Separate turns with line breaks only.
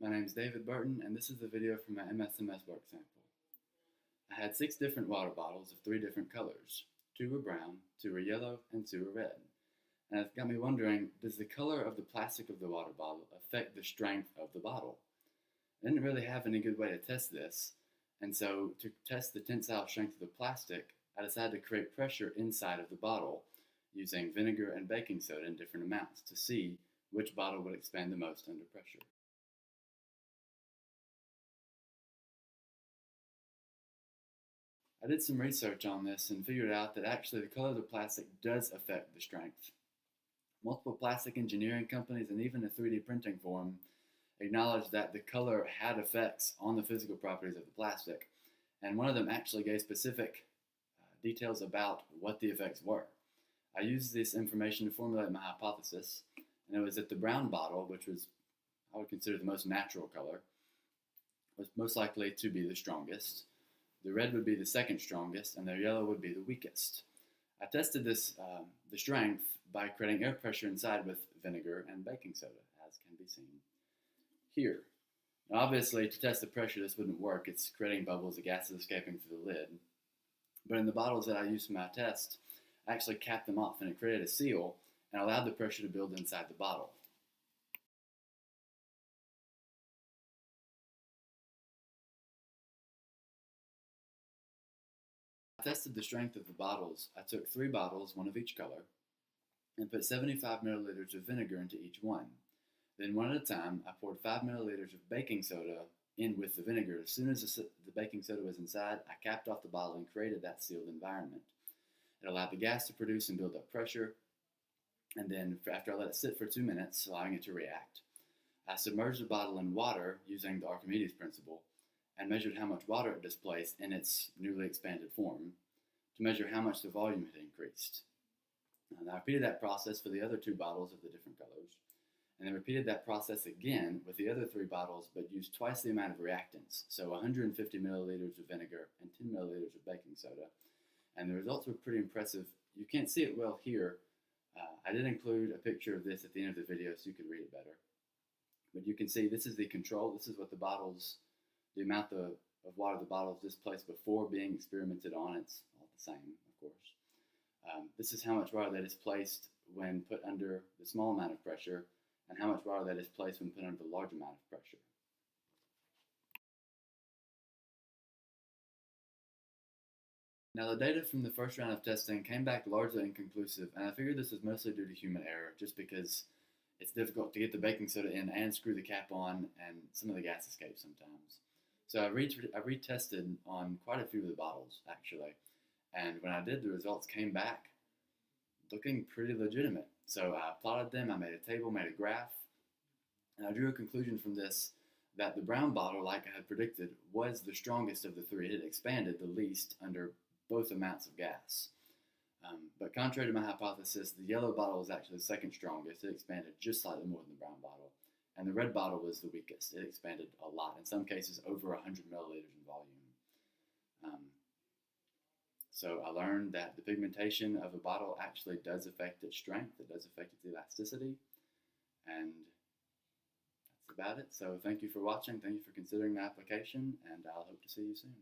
My name is David Burton, and this is a video from my MSMS work sample. I had 6 different water bottles of 3 different colors. 2 were brown, 2 were yellow, and 2 were red. And it got me wondering, does the color of the plastic of the water bottle affect the strength of the bottle? I didn't really have any good way to test this, and so to test the tensile strength of the plastic, I decided to create pressure inside of the bottle using vinegar and baking soda in different amounts to see which bottle would expand the most under pressure. I did some research on this and figured out that actually the color of the plastic does affect the strength. Multiple plastic engineering companies and even a 3D printing forum acknowledged that the color had effects on the physical properties of the plastic, and one of them actually gave specific details about what the effects were. I used this information to formulate my hypothesis, and it was that the brown bottle, which was I would consider the most natural color, was most likely to be the strongest. The red would be the second strongest, and the yellow would be the weakest. I tested the strength by creating air pressure inside with vinegar and baking soda, as can be seen here. Now obviously, to test the pressure, this wouldn't work. It's creating bubbles, the gas is escaping through the lid. But in the bottles that I used for my test, I actually capped them off, and it created a seal and allowed the pressure to build inside the bottle. I tested the strength of the bottles. I took 3 bottles, one of each color, and put 75 milliliters of vinegar into each one. Then one at a time, I poured 5 milliliters of baking soda in with the vinegar. As soon as the baking soda was inside, I capped off the bottle and created that sealed environment. It allowed the gas to produce and build up pressure, and then after I let it sit for 2 minutes, allowing it to react, I submerged the bottle in water using the Archimedes principle and measured how much water it displaced in its newly expanded form to measure how much the volume had increased. And I repeated that process for the other 2 bottles of the different colors, and then repeated that process again with the other 3 bottles, but used twice the amount of reactants, so 150 milliliters of vinegar and 10 milliliters of baking soda, and the results were pretty impressive. You can't see it well here. I did include a picture of this at the end of the video so you could read it better. But you can see this is the control. This is what the amount of water the bottles displaced before being experimented on. It's all the same, of course. This is how much water that is placed when put under the small amount of pressure, and how much water that is placed when put under the large amount of pressure. Now, the data from the first round of testing came back largely inconclusive, and I figured this was mostly due to human error, just because it's difficult to get the baking soda in and screw the cap on, and some of the gas escapes sometimes. So I retested on quite a few of the bottles, actually, and when I did, the results came back looking pretty legitimate. So I plotted them, I made a table, made a graph, and I drew a conclusion from this that the brown bottle, like I had predicted, was the strongest of the 3. It had expanded the least under both amounts of gas. But contrary to my hypothesis, the yellow bottle was actually the second strongest. It expanded just slightly more than the brown bottle. And the red bottle was the weakest. It expanded a lot, in some cases over 100 milliliters in volume. So I learned that the pigmentation of a bottle actually does affect its strength. It does affect its elasticity. And that's about it. So thank you for watching. Thank you for considering the application, and I'll hope to see you soon.